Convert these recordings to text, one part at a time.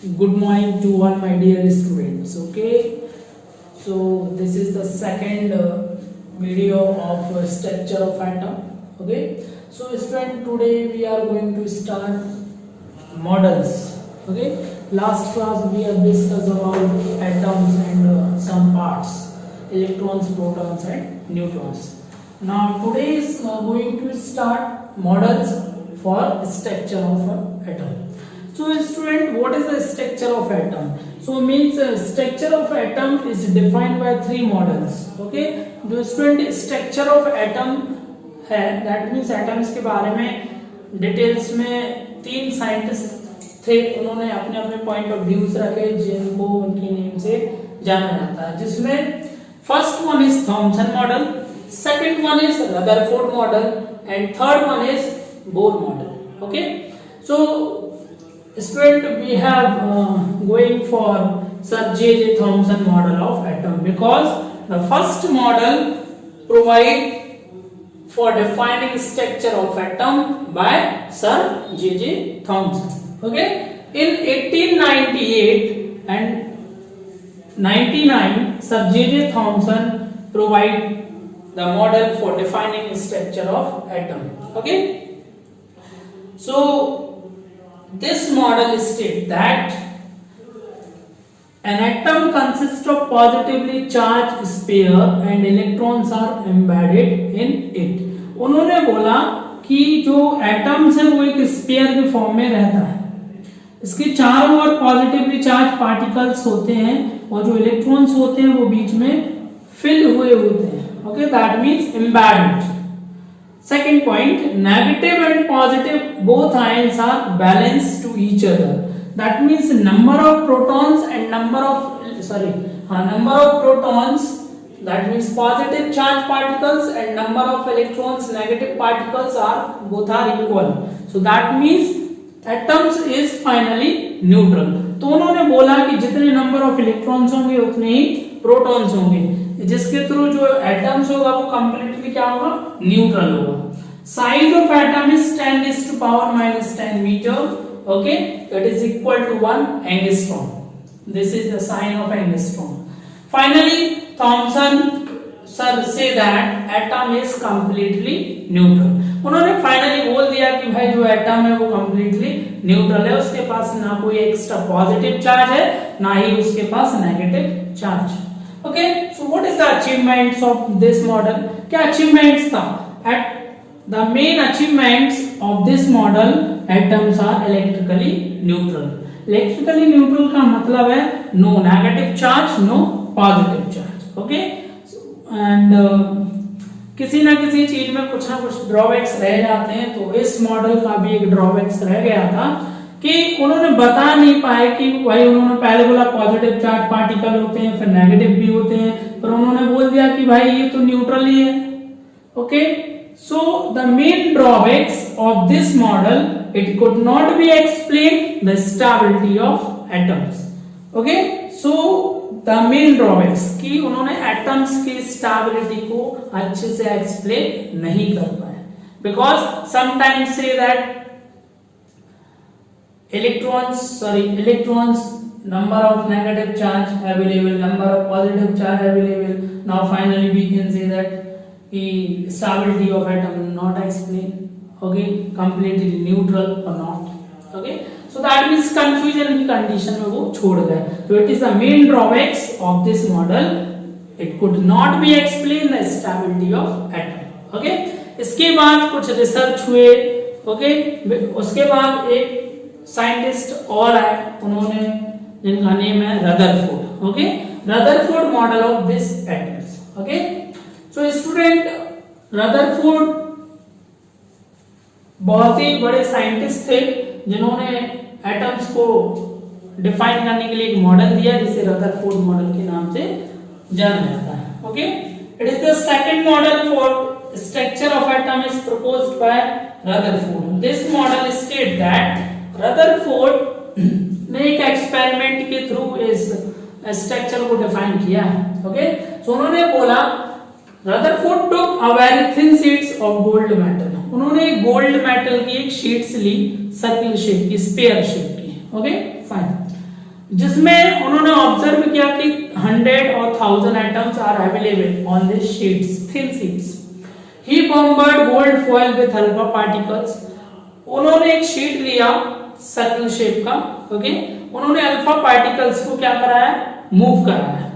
Good morning to all my dear students. Okay, so this is the second video of structure of atom. Okay, so student, today we are going to start models. Okay, last class we have discussed about atoms and some parts, electrons, protons and neutrons. Now today is going to start models for structure of atom. So student, what is the structure of atom? So means structure of atom is defined by three models. Okay, जो student structure of atom है, that means atoms के बारे में details में तीन scientist थे, उन्होंने अपने अपने पॉइंट ऑफ व्यूज रखे जिनको उनकी नेम से जाना जाता है, जिसमें first one is Thompson model, second one is Rutherford model and third one is Bohr model. Okay, so student, we have going for Sir J.J. Thomson model of atom because the first model provide for defining structure of atom by Sir J.J. Thomson. Okay, in 1898 and 99 Sir J.J. Thomson provide the model for defining structure of atom. Okay, so this model states that an atom consists of positively charged sphere and electrons are embedded in it. उन्होंने बोला कि जो atoms है वो एक sphere के form में रहता है, इसके चारों ओर पॉजिटिवली चार्ज पार्टिकल्स होते हैं और जो इलेक्ट्रॉन्स होते हैं वो बीच में फिल हुए होते हैं. Okay, that means embedded. Second point, negative and positive both ions are balanced to each other. That means number of protons and number of protons, that means positive charge particles, and number of electrons, negative particles, are both are equal. So that means atoms is finally neutral. तो उन्होंने बोला कि जितने number of electrons होंगे उतने ही protons होंगे, जिसके through जो एटम्स होगा वो कंप्लीटली क्या होगा, न्यूट्रल होगा. Size of atom is 10 is to power minus 10 meter. Okay, that is equal to 1 angstrom. This is the sign of angstrom. Finally, Thomson sir say that atom is completely neutral. उन्होंने finally बोल दिया कि भाई जो atom है वो completely neutral है, उसके पास ना कोई एक्स्ट्रा पॉजिटिव चार्ज है ना ही उसके पास negative charge. Okay, so what is the achievements of this model? क्या अचीवमेंट्स था? At the main achievements of this model, atoms are electrically neutral. Electrically neutral का मतलब है no negative charge, no positive charge. Okay, and किसी ना किसी चीज में कुछ ना कुछ ड्रॉबैक्स रह जाते हैं, तो इस मॉडल का भी एक ड्रॉबैक्स रह गया था कि उन्होंने बता नहीं पाए कि भाई उन्होंने पहले बोला पॉजिटिव चार्ज पार्टिकल होते हैं फिर नेगेटिव भी होते हैं, पर उन्होंने बोल दिया कि भाई ये तो न्यूट्रल ही है. Okay, so the main drawbacks of this model, it could not be explained the stability of atoms. Okay, so the main drawbacks कि उन्होंने atoms की stability को अच्छे से explain नहीं कर पाए, because sometimes say that electrons number of negative charge available, number of positive charge available. Now finally we can say that the stability of atom not explained. Okay, completely neutral or not. Okay, so that means confusion की condition में वो छोड़ गए. So it is the main drawbacks of this model. It could not be explained the stability of atom. Okay, इसके बाद कुछ research हुए. Okay, उसके बाद एक साइंटिस्ट और आए, उन्होंने जिनका नेम है Rutherford. Okay, Rutherford model of this atoms. Okay, so student, Rutherford बहुत ही बड़े साइंटिस्ट थे जिन्होंने एटम्स को डिफाइन करने के लिए एक मॉडल दिया जिसे रदरफोर्ड मॉडल के नाम से जाना जाता है. Okay, it is the second model for structure of atom is proposed by Rutherford. This model state that Rutherford ने एक एक्सपेरिमेंट के थ्रू इस स्ट्रक्चर को डिफाइन किया है. ओके, सो उन्होंने बोला Rutherford took a very thin sheets of gold metal. उन्होंने गोल्ड मेटल की एक शीट्स ली, सर्किल शेप की, स्फीयर शेप की. Okay, fine. जिसमें उन्होंने ऑब्जर्व किया कि 100 और 1000 atoms are available on this sheets, thin sheets. He bombard gold foil with alpha particles. उन्होंने एक शीट लिया सर्कल शेप का, ओके, उन्होंने अल्फा पार्टिकल्स को क्या कराया, मूव कराया।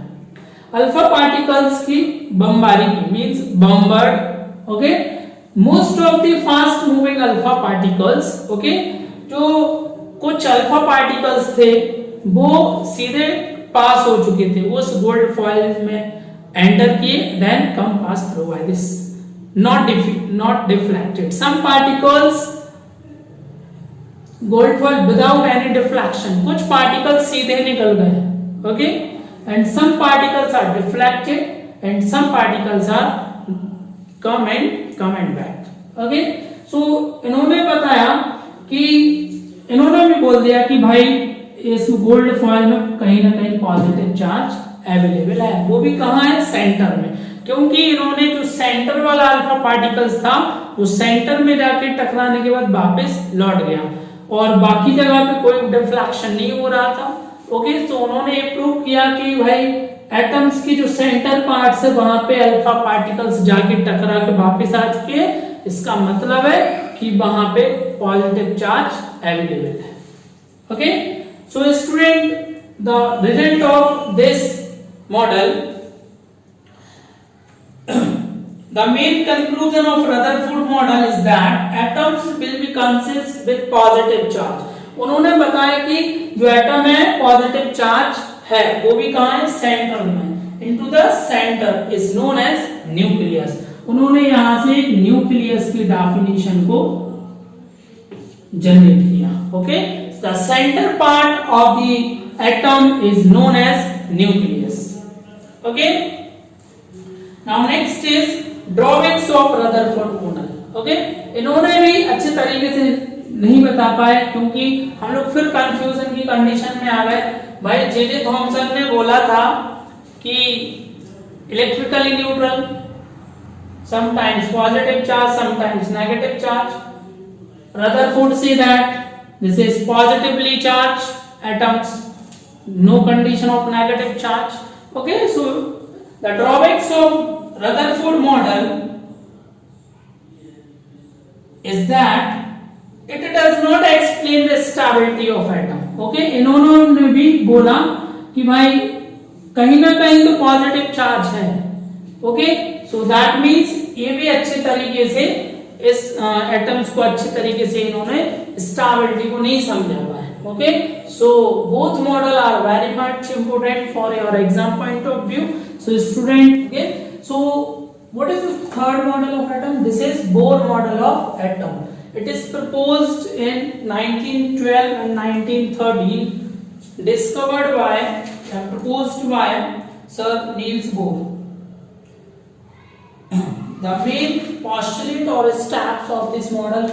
अल्फा पार्टिकल्स की बमबारी की means bombard, okay, most of the fast moving alpha particles, okay, जो कुछ अल्फा पार्टिकल्स थे वो सीधे पास हो चुके थे उस गोल्ड फॉइल में, एंटर किए, then come pass through by this, not deflected. Some particles gold foil without any deflection, कुछ पार्टिकल्स सीधे निकल गए, okay, and some particles are deflected and some particles are come and back, okay. So इन्होंने बताया कि इन्होंने भी बोल दिया कि भाई इस गोल्ड फॉइल में कहीं ना कहीं पॉजिटिव चार्ज अवेलेबल है, वो भी कहाँ है, सेंटर में, क्योंकि इन्होंने जो सेंटर वाला अल्फा पार्टिकल्स था वो सेंटर में जाके टकराने के बाद वापस लौट गया और बाकी जगह पे कोई डिफ्लेक्शन नहीं हो रहा था, ओके। तो उन्होंने ये प्रूव किया कि भाई एटम्स की जो सेंटर पार्ट से वहां पे अल्फा पार्टिकल्स जाके टकरा के वापस आ चुके हैं, इसका मतलब है कि वहां पे पॉजिटिव चार्ज अवेलेबल है, okay. So student, the result of this model, the main conclusion of Rutherford model is that atoms will be consist with positive charge. उन्होंने बताया कि जो एटम है पॉजिटिव चार्ज है, वो भी कहाँ है, सेंटर में, into the center is known as nucleus. उन्होंने यहां से एक न्यूक्लियस की डेफिनेशन को जनरेट किया, okay. The center part of the atom is known as nucleus, okay. Now next is drawbacks of Rutherford model, okay. इन्होंने भी अच्छे तरीके से नहीं बता पाए क्योंकि हम लोग फिर कंफ्यूजन की कंडीशन में आ गए। भाई जे थॉमसन ने बोला था कि electrically neutral, sometimes positive charge, sometimes negative charge. Rutherford say that this is positively charged atoms, no condition of negative charge. Okay, so the drawbacks of Rutherford model is that it does not explain the stability of atom. Okay, इन्होंने भी बोला कि भाई कहीं ना कहीं तो positive charge है. ओके, सो दैट मीन्स ये भी अच्छे तरीके से इस एटम्स को अच्छे तरीके से इन्होंने स्टेबिलिटी को नहीं समझा हुआ है. Okay, so both model are very much important for your exam point of view. So student, okay, so what is the third model of atom? This is Bohr model of atom. It is proposed in 1912 and 1913, discovered by and proposed by Sir Niels Bohr. The main postulate or steps of this model,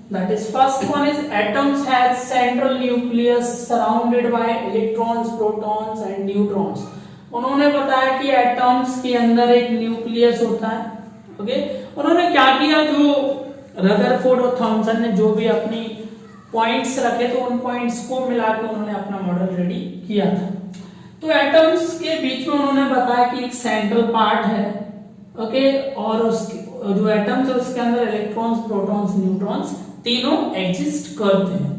that is, first one is atoms has central nucleus surrounded by electrons, protons and neutrons. उन्होंने बताया कि atoms के अंदर एक nucleus होता है. Okay, उन्होंने क्या किया, जो रदरफोर्ड और थॉमसन ने जो भी अपनी पॉइंट्स रखे तो उन पॉइंट्स को मिलाकर उन्होंने अपना मॉडल रेडी किया था. तो एटम्स के बीच में उन्होंने बताया कि एक सेंट्रल पार्ट है. ओके, और उसके जो एटम्स है उसके अंदर इलेक्ट्रॉन्स, प्रोटॉन्स, न्यूट्रॉन्स तीनों एग्जिस्ट करते हैं.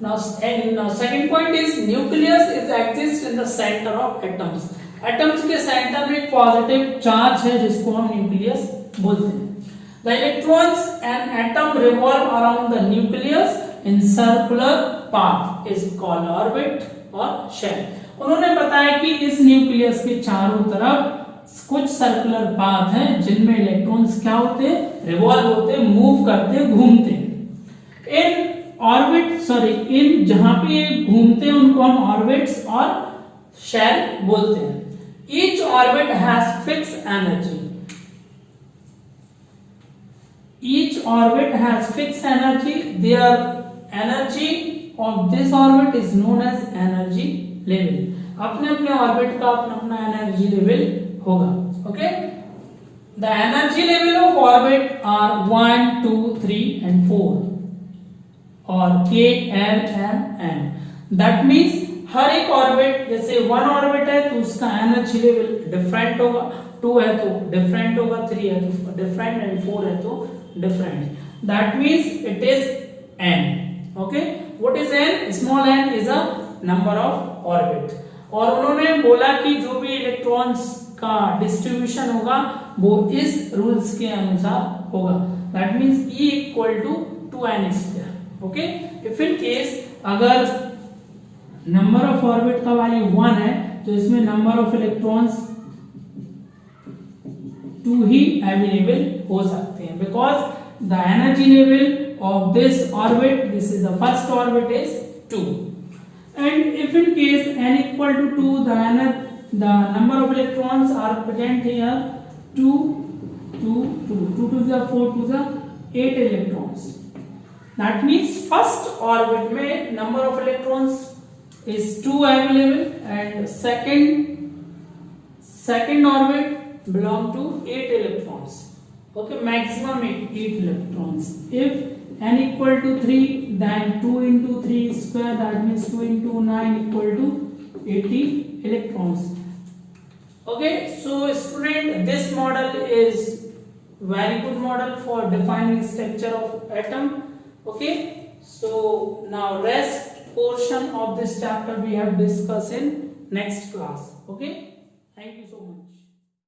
Now second point is nucleus is exist in the center of atoms. Atoms के सेंटर में एक पॉजिटिव चार्ज है जिसको हम न्यूक्लियस बोलते हैं. The electrons and atom revolve around the nucleus in circular path is called orbit और shell. उन्होंने बताया कि इस न्यूक्लियस के चारों तरफ कुछ सर्कुलर पाथ हैं जिनमें इलेक्ट्रॉन्स क्या होते हैं, रिवॉल्व होते हैं, मूव करते हैं, घूमते हैं. इन ऑर्बिट इन जहां पे ये घूमते हैं उनको हम ऑर्बिट्स और शेल बोलते हैं. Each orbit has fix energy. Each orbit has fix energy. Their energy of this orbit is known as energy level. अपने अपने ऑर्बिट का अपना अपना एनर्जी लेवल होगा. Okay, the energy level of orbit are 1, 2, 3 and 4 or K, L, M, N. That means हर एक orbit, जैसे 1 orbit है तो उसका एनर्जी लेवल डिफरेंट होगा, 2 है तो डिफरेंट होगा, 3 है तो डिफरेंट एंड 4 है तो different. That means it is n. Okay, what is n? Small n is a number of orbit. और उन्होंने बोला कि जो भी इलेक्ट्रॉन्स का डिस्ट्रीब्यूशन होगा वो इस रूल्स के अनुसार होगा. That means E equal to 2n square. Okay, if in case अगर नंबर ऑफ ऑर्बिट का वैल्यू 1 है तो इसमें नंबर ऑफ इलेक्ट्रॉन्स 2 ही अवेलेबल हो सकते हैं, because the energy level of this orbit, this is the first orbit, is 2. And if in case n equal to 2, the number of electrons are present here 2 to the 4 to the 8 electrons. That means first orbit में number of electrons is 2 available and second orbit belong to 8 electrons. Okay, maximum 8 electrons. If n equal to 3, then 2 into 3 square, that means 2 into 9 equal to 80 electrons. Okay, so student, this model is very good model for defining structure of atom. Okay, so now rest portion of this chapter we have discussed in next class. Okay, thank you so much.